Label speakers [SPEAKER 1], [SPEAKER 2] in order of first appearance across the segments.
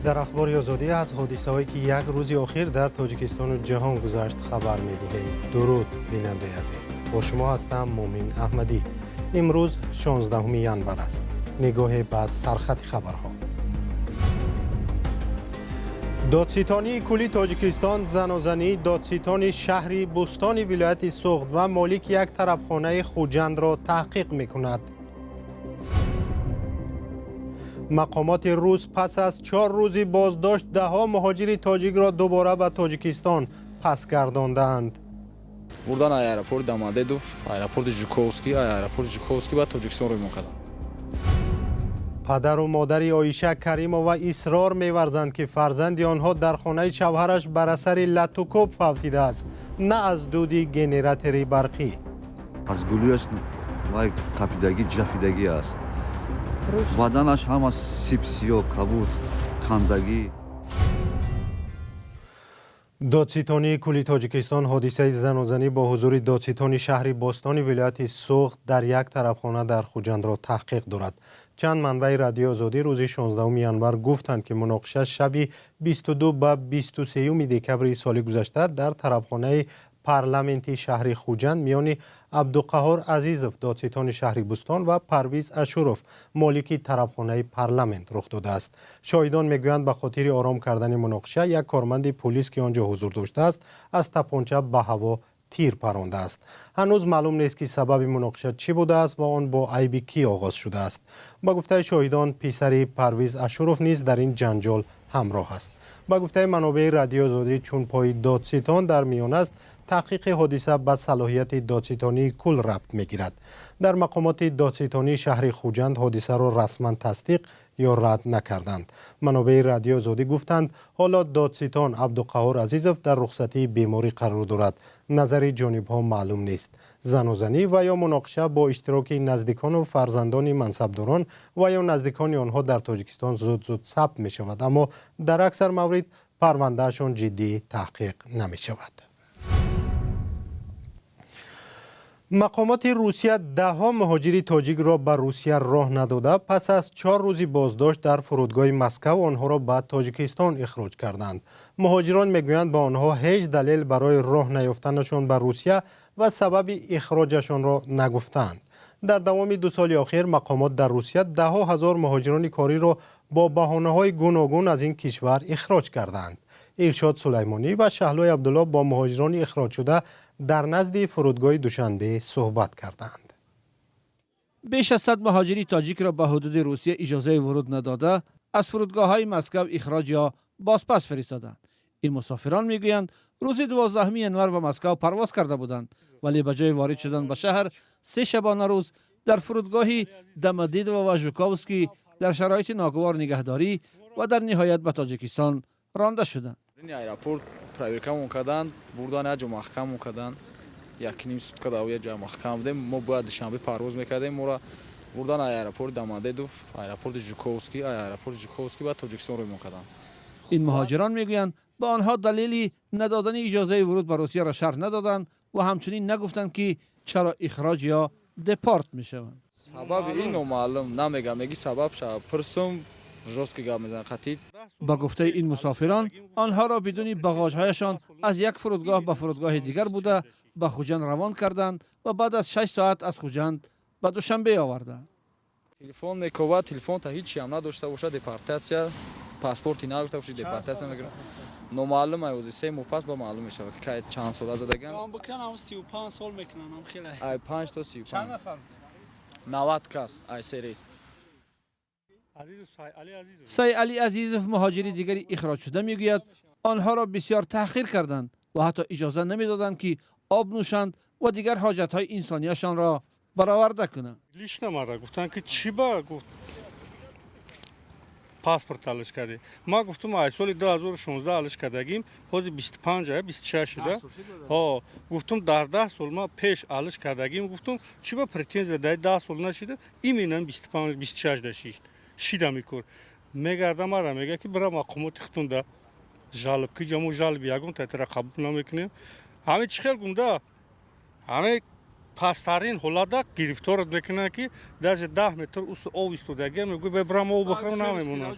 [SPEAKER 1] در اخبار آزادی از حادثه‌هایی که یک روز اخیر در تاجیکستان و جهان گذشت خبر می‌دهیم. درود بیننده عزیز. با شما هستم مومن احمدی. امروز 16 ژانویه است. نگاه به سرخط خبرها. دادستانی کلی تاجیکستان زنازنی دادستان شهری بستان ولایت سوخت و مالک یک طرفخانه خوجند را تحقیق می‌کند. مقامات روس پس از 4 روزی بازداشت ده‌ها مهاجر تاجیک را دوباره به تاجیکستان پس گرداندند.
[SPEAKER 2] Buradan aeroport Domodedow, aeroport Zhukovskiy ба Tojikiston روی می‌کردند.
[SPEAKER 1] پدر و مادر عایشه کریمووا اصرار می‌ورزند که فرزند آنها در خانه شوهرش بر اثر لتوکوب فوتیده است، نه از دود گنراتوری برقی.
[SPEAKER 3] از گلویش وای قپیدگی جفیدگی است. بدنش هم از سیبسیو کبود کندگی.
[SPEAKER 1] دادستانی کلی تاجیکستان حادثه زنازنی با حضور دادستان شهری بستان ولایت سوخت در یک طرفخانه در خوجند را تحقیق دارد. چند منبع رادیو آزادی روز 16 ژانویه گفتند که مناقشه شب 22 به 23 دکبر سال گذشته در طرفخانه پارلمانتی شهری خوجند میان عبدالقهار عزیزوف دادستان شهری بستان و پرویز اشوروف مالک طرفخانه پارلمانت رخ داده است. شاهدان میگویند به خاطر آرام کردن مناقشه یک کارمند پلیس که آنجا حضور داشته است از تپانچه به هوا تیر پرانده است. هنوز معلوم نیست که سبب مناقشه چی بوده است و آن با عیب کی آغاز شده است. با گفته شاهدان پسر پرویز اشوروف نیز در این جنجال همراه است. با گفته منابع رادیو آزادی چون پای دادستان در میان است، تحقیق حادثه به صلاحیت دادستانی کل ربط میگیرد. در مقامات دادستانی شهر خوجند حادثه را رسما تصدیق یا رد نکردند. منابع رادیو آزادی گفتند حالا دادستان عبدالقهار عزیزوف در رخصتی بیماری قرار دارد. نظر جانب‌ها معلوم نیست. زنازنی و یا مناقشه با اشتراک نزدیکان و فرزندان منصبداران و یا نزدیکان آنها در تاجیکستان زود ثبت می شود، اما در اکثر موارد پروندهشان جدی تحقیق نمی شود. مقامات روسیه ده‌ها مهاجر تاجیک را به روسیه راه نداده پس از 4 روزی بازداشت در فرودگاه مسکو آنها را به تاجیکستان اخراج کردند. مهاجران میگویند به آنها هیچ دلیل برای راه نیافتنشان به روسیه و سبب اخراجشان را نگفتند. در دوام 2 سال اخیر مقامات در روسیه ده‌ها هزار مهاجران کاری را با بهانه‌های گوناگون از این کشور اخراج کردند. ارشاد سلیمانی و شهلای عبدالله با مهاجران اخراج شده در نزد فرودگاه دوشنبه صحبت کردند.
[SPEAKER 4] بیش از 100 مهاجری تاجیک را به حدود روسیه اجازه ورود نداده از فرودگاه‌های مسکو اخراج یا بازپس فرستادند. این مسافران میگویند روز 12 ژانویه به مسکو پرواز کرده بودند، ولی به جای وارد شدن به شهر 3 شبانه روز در فرودگاه دمدیدو و ژوکوفسکی در شرایط ناگوار نگهداری و در نهایت به تاجیکستان رانده شدند.
[SPEAKER 2] این ایرپورت проверка می‌کردند، بردن جا محکم می‌کردند. یک نیم سوتکا در جا محکم بودیم. ما باید دوشنبه پرواز می‌کردیم. ما را بردن ایرپورت داماددوف، ایرپورت ژوکوفسکی به تاجیکستان روی می‌کردند.
[SPEAKER 4] این مهاجران میگویند به آنها دلیلی ندادن اجازه ورود به روسیه را شرح ندادند و همچنین نگفتند که چرا اخراج یا دپارت میشوند.
[SPEAKER 2] سبب اینو معلوم نمیگم، میگی سبب شب پرسم جوسکی گام میزنه قطعی.
[SPEAKER 4] با گفته این مسافران آنها را بدون باگاژهایشان از یک فرودگاه به فرودگاه دیگر بوده به خوجند روان کردند و بعد از 6 ساعت از خوجند به دوشنبه آوردند.
[SPEAKER 2] تلفن میکوبد، تلفن تا هیچی هم نداشته باشه، دپارتاسیا پاسپورتی نداشته باشه، دپارتاسیا میگیره. نامعلوم است، 3 ماه پس با معلوم میشه که چند سال زدگان.
[SPEAKER 5] من بکنم 35 سال میکنم خیلی.
[SPEAKER 2] ای 5 تا 35.
[SPEAKER 5] چند نفر؟
[SPEAKER 2] 90 کس ای سریس.
[SPEAKER 4] سی علی عزیزوف مهاجری دیگری اخراج شده میگوید آنها را بسیار تحقیر کردند و حتی اجازه نمیدادند که آب نوشند و دیگر حاجت‌های انسانیشان را برآورده کنند.
[SPEAKER 6] لیشنا مرا گفتن که چی با گفت پاسپورت алыш کرده. ما گفتم ای سال 2016 алыш کردگیم، حاضر 25 26 شده. ها گفتم در 10 سال ما پیش алыш کردگیم، گفتم چی با پرتنزیا در 10 سال نشده، ایمینم 25 26 داشت. شیدا میکرد. میگرده مرا میگه که برای مقامات خطونده جالب که جمو جالب یاگون تا تر قبول نمیکنیم. همه چی خیلی گنده. همه پسترین حالت گرفتارت میکنه که در 10 متر او ایستادگی میگه ببرم او بخورم نمیمونه.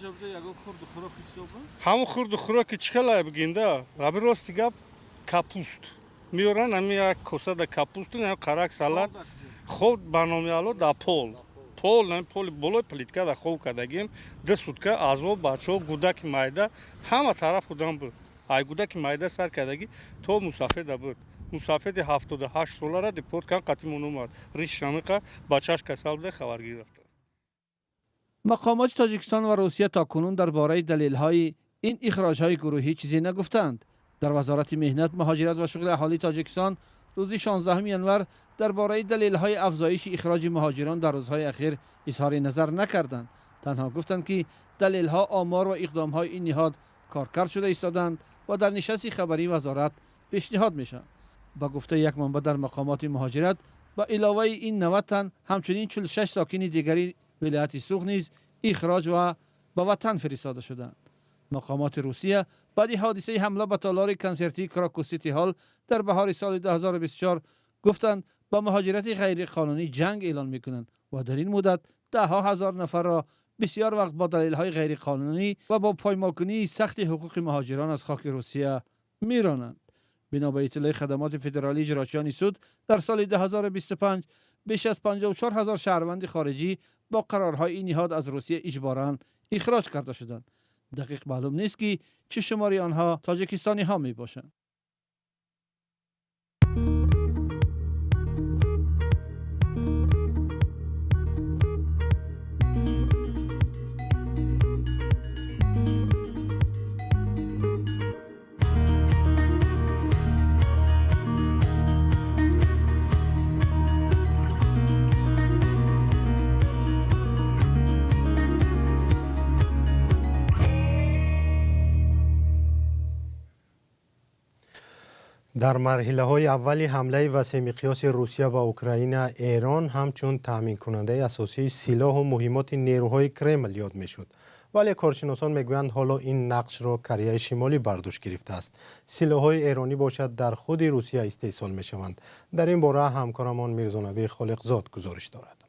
[SPEAKER 6] همون خورد خوراک چخلا بگینده رابی راستی گپ کاپوست میورن همی یک کاسه د کاپوست نه قرق سالاد خود برنامه الو دا پول نه پول بالای پلیتکا دا خوب کردگیم 2 سوتکا ازو بچو گودک مایده همه طرف خودم بود ای گودک مایده سر کردگی تو مسافر بود مسافر 78 ساله را دیپورت کردن قطعی اومد ریش شامقه بچه‌اش کسل بوده خبر گرفت.
[SPEAKER 4] مقامات تاجیکستان و روسیه تاکنون درباره دلیل‌های این اخراج‌های گروهی چیزی نگفتند. در وزارت مهنت، مهاجرت و شغل اهالی تاجیکستان روز 16 ینور درباره دلیل‌های افزایش اخراج مهاجران در روزهای اخیر اظهار نظر نکردند. تنها گفتند که دلیل‌ها آمار و اقدام‌های این نهاد کارکرد شده ایستادند و در نشست خبری وزارت پیشنهاد می‌شوند. با گفته یک منبع در مقامات مهاجرت، با علاوه این 90 تن همچنین 46 ساکن دیگری ولایت سوخ نیز اخراج و به وطن فرستاده شدند. مقامات روسیه بعد حادثه حمله به تالار کنسرتی کراکو سیتی هال در بهار سال 2024 گفتند با مهاجرت غیر قانونی جنگ اعلان میکنند و در این مدت ده ها هزار نفر را بسیار وقت با دلایل غیر قانونی و با پایمالکنی سخت حقوق مهاجران از خاک روسیه میرانند. بنا به اطلاع خدمات فدرالی اجرایچیان سود در سال 2025 بیش از 54,000 شهروند خارجی با قرارهای این نهاد از روسیه اجباراً اخراج کرده شدند. دقیق معلوم نیست که چه شماری آنها تاجیکستانی ها می باشند.
[SPEAKER 1] در مرحله های اولی حمله وسیع مقیاس روسیه به اوکراین ایران همچون تامین کننده اساسی سلاح و مهمات نیروهای کرمل یاد می شد. ولی کارشناسان میگویند حالا این نقش را کره شمالی برداشت گرفته است. سلاح‌های ایرانی باشد در خود روسیه استحصال می شوند. در این باره همکارمان میرزا خالقزاد گزارش دارد.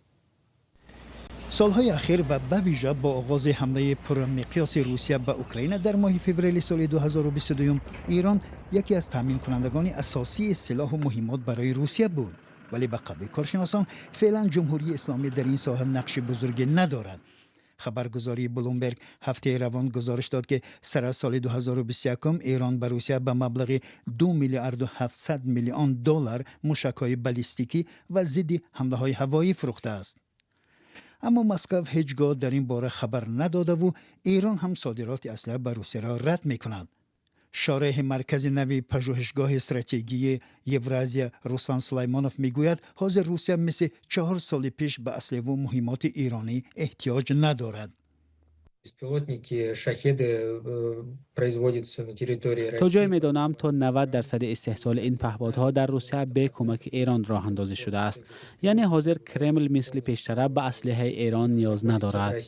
[SPEAKER 7] سالهای اخیر و به ویژه با آغاز حمله پرمقیاس روسیه به اوکراین در ماه فوریه سال 2022 ایران یکی از تامین کنندگان اساسی سلاح و مهمات برای روسیه بود. ولی به قول کارشناسان فعلا جمهوری اسلامی در این ساحه نقش بزرگی ندارد. خبرگزاری بلومبرگ هفته روان گزارش داد که سر از سال 2021 ایران به روسیه به مبلغ 2 میلیارد و 700 میلیون دلار موشک‌های بالیستیکی و ضد حمله‌های هوایی فروخته است. اما مسکو هیچگاه در این باره خبر نداده و ایران هم صادرات اسلحه به روسیه را رد می‌کند. شارح مرکز نوی پژوهشگاه استراتژی یورازیا روسان سلیمانوف میگوید حاضر روسیه مثل 4 سال پیش به اسلحه و مهمات ایرانی احتیاج ندارد.
[SPEAKER 8] تا جای میدانم تا 90% استحصال این پهپادها در روسیه به کمک ایران راه اندازی شده است. یعنی حاضر کرمل مثل پیشتر به اسلحه ایران نیاز ندارد.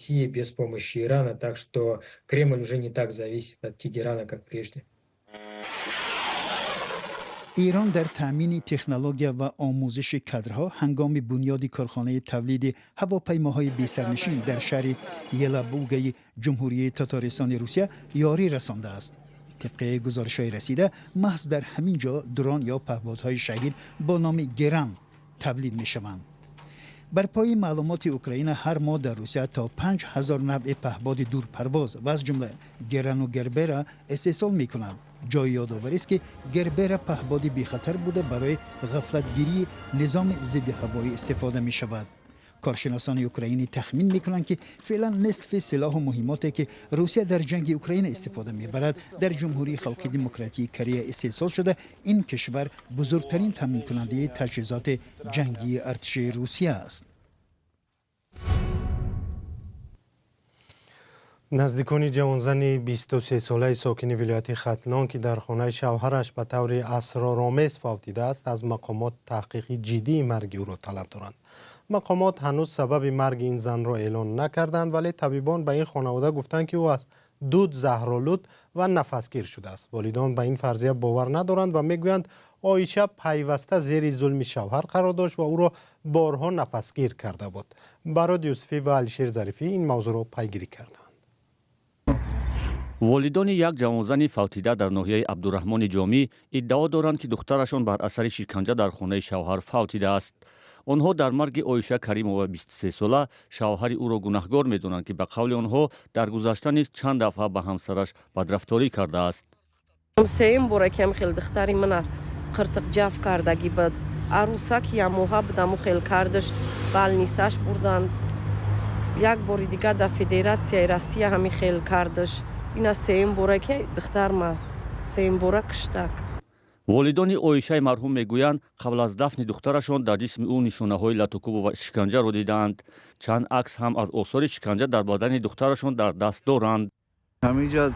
[SPEAKER 7] ایران در تامین تکنولوژی و آموزش کادرها هنگام بنیاد کارخانه تولید هواپیماهای بی‌سرنشین در شهر یلابوگای جمهوری تاتارستان روسیه یاری رسانده است. طبق گزارش‌های رسیده محض در همین جا درون یا پهپادهای شهید با نام گران تولید می‌شوند. بر پای معلومات اوکراین هر ماه در روسیه تا 5000 نوع پهپاد دورپرواز و از جمله گران و گربرا استحصال می‌کنند. جای یادآوری است که گربرا پهپاد بی خطر بوده برای غفلتگیری نظام ضد هوایی استفاده می شود. کارشناسان اوکراینی تخمین می کنند که فعلا نصف سلاح و مهماتی که روسیه در جنگ اوکراین استفاده می برد در جمهوری خلقی دموکراتیک کره استحصال شده. این کشور بزرگترین تامین کننده تجهیزات جنگی ارتش روسیه است.
[SPEAKER 1] نزدیکان جوانزن 23 ساله ساکن ولایت ختلان که در خانه شوهرش به طور اسرارآمیز فوتیده است از مقامات تحقیق جدی مرگ او را طلب دارند. مقامات هنوز سبب مرگ این زن را اعلان نکردند ولی طبیبان به این خانواده گفتند که او از دود، زهرآلود و نفسگیر شده است. والدان به این فرضیه باور ندارند و میگویند عایشه پیوسته زیر ظلم شوهر قرار داشت و او را بارها نفسگیر کرده بود. براد یوسفی و علیشیر ظریفی این موضوع را پیگیری کردند.
[SPEAKER 9] والدان یک جوانزن فوتیده در ناحیه عبدالرحمن جامی ادعا دارند که دخترشان بر اثر شکنجه در خانه شوهر فوتیده است. آنها در مرگ عایشه کریمова 23 ساله شوهر او را گناهکار می‌دانند که به قول آنها در گذشته نیز چند دفعه به همسرش بدرفتاری کرده است.
[SPEAKER 10] سیم بوره کم خیل دختری من قرتق جاف کردگی بود. عروسک یا موها بدمو خیل کردش بالنیساش بردن. یک باری دیگه در فدراسیای روسیه همی خیل کردش. اینا سیم بوره که دختر ما سیم بوره کشتک.
[SPEAKER 9] والدان عایشه مرحوم میگویند قبل از دفن دخترشان در جسم او نشانه‌های لطوکوب و شکنجه را دیدند. چند عکس هم از آثار شکنجه در بدن دخترشان در دست دارند.
[SPEAKER 3] همینجا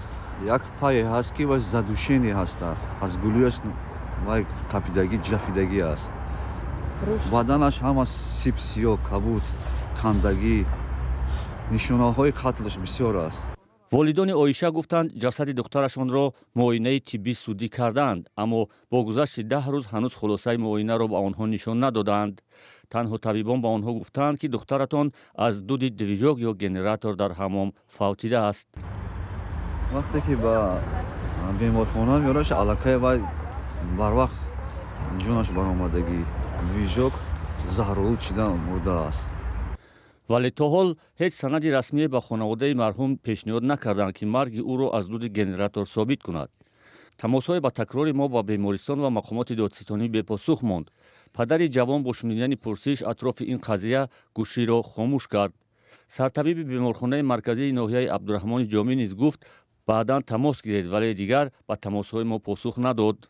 [SPEAKER 3] یک پای هست که باش زدوشینی هست است. از گلویش وای قپیدگی جفیدگی است. بدنش هم از سیب سیاه کبود کندگی نشانه‌های قتلش بسیار است.
[SPEAKER 9] والدان عایشه گفتند جسد دخترشان را معاینه طبی سودی کردند، اما با گذشت 10 روز هنوز خلاصه معاینه را به آنها نشان ندادند. تنها طبیبان به آنها گفتند که دخترتان از دود دویژاک یا گنراتور در حمام فوتیده است.
[SPEAKER 3] وقتی که با بیمارخانه میارش علاقه و بر وقت جونش برآمدگی دویژاک زهرآلود شده مرده است.
[SPEAKER 9] ولی تا حال هیچ سندی رسمی به خانواده مرحوم پیشنهاد نکردند که مرگ او را از دود گنراتور ثابت کند. تماس‌های با تکرار ما با بیمارستان و مقامات دادستانی بی‌پاسخ ماند. پدر جوان با شنیدن پرسش اطراف این قضیه گوشی را خاموش کرد. سرطبیب بیمارخانه مرکزی ناحیه عبدالرحمن جامی نیز گفت بعداً تماس گرفت ولی دیگر به تماس‌های ما پاسخ نداد.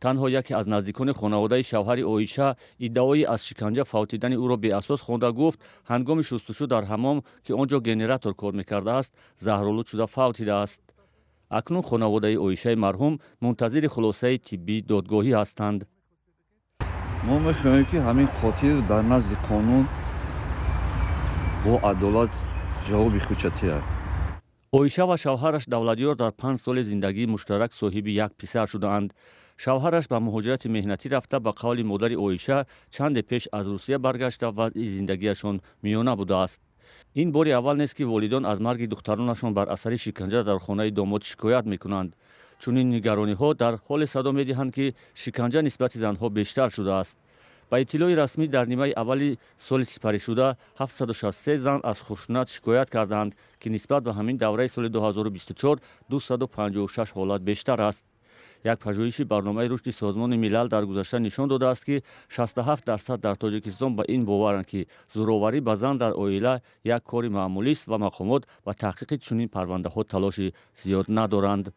[SPEAKER 9] تنها یکی از نزدیکان خانواده شوهر عایشه ادعای از شکنجه فوتیدن او را بی اساس خوانده گفت هنگام شستشو در حمام که آنجا گنراتور کار میکرده است زهرآلود شده فوتیده است. اکنون خانواده عایشه مرحوم منتظر خلاصه طبی دادگاهی هستند.
[SPEAKER 3] ما میخواهیم که همین قاتل در نزد قانون با عدالت جواب خودش دهد.
[SPEAKER 9] عایشه و شوهرش دولتیار در 5 سال زندگی مشترک صاحب یک پسر شدند. شوهرش به مهاجرت مهنتی رفته به قول مادر عایشه چند پیش از روسیه برگشته و زندگیشان میانه بوده است. این بار اول نیست که والدان از مرگ دخترانشان بر اثر شکنجه در خانه داماد شکایت میکنند. چون این نگرانی ها در حال صدا میدهند که شکنجه نسبت زنها بیشتر شده است. با اطلاع رسمی در نیمه اولی سال سپری شده 763 زن از خشونت شکایت کردند که نسبت به همین دوره سال 2024 256 حالت بیشتر است. یک پژوهش برنامه رشد سازمان ملل در گذشته نشان داده است که 67% در تاجیکستان به این باورند که زورآوری به زن در عائله یک کار معمولی است و مقامات و تحقیق چنین پرونده ها تلاش زیاد ندارند.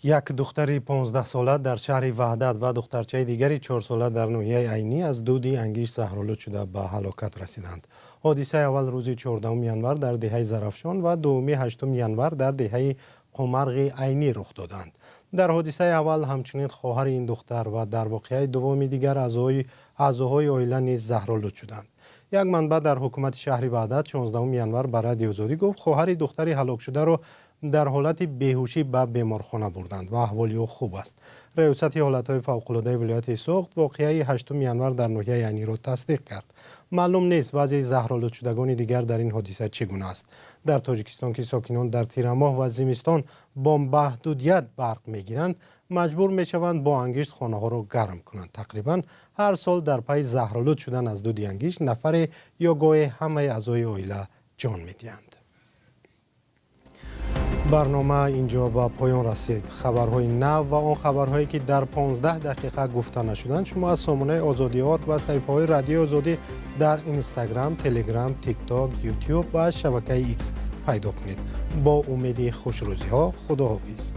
[SPEAKER 1] یک دختری 15 ساله در شهر وحدت و دخترچه دیگری 4 ساله در ناحیه عینی از دود انگیش زهرآلود شده به هلاکت رسیدند. حادثه اول روز 14 ینور در دهه زرافشان و دومی 8 ینور در دهه قمرغ عینی رخ دادند. در حادثه اول همچنین خواهر این دختر و در واقعه دومی دیگر اعضاهای عائله نیز زهرآلود شدند. یک منبع در حکومت شهر وحدت 16 ینور به رادیو آزادی گفت خواهر دختری هلاک شده را در حالت بیهوشی به بیمارخانه بردند و احوالی او خوب است. ریاست حالتهای فوق‌العاده ولایت سوخت واقعه 8 ینور در ناحیه عینی را تصدیق کرد. معلوم نیست وضع زهرآلود شدگان دیگر در این حادثه چگونه است. در تاجیکستان که ساکنان در تیر ماه و زمستان با محدودیت برق میگیرند مجبور میشوند با انگشت خانه ها را گرم کنند. تقریبا هر سال در پی زهرآلود شدن از دود انگشت نفر یا گاهی همه اعضای عائله جان میدهند. برنامه اینجا به پایان رسید. خبرهای نو و آن خبرهایی که در 15 دقیقه گفته نشدند شما از سامانه آزادی آرت و صفحه های رادیو آزادی در اینستاگرام، تلگرام، تیک تاک، یوتیوب و شبکه ایکس پیدا کنید. با امید خوشروزی ها، خداحافظ.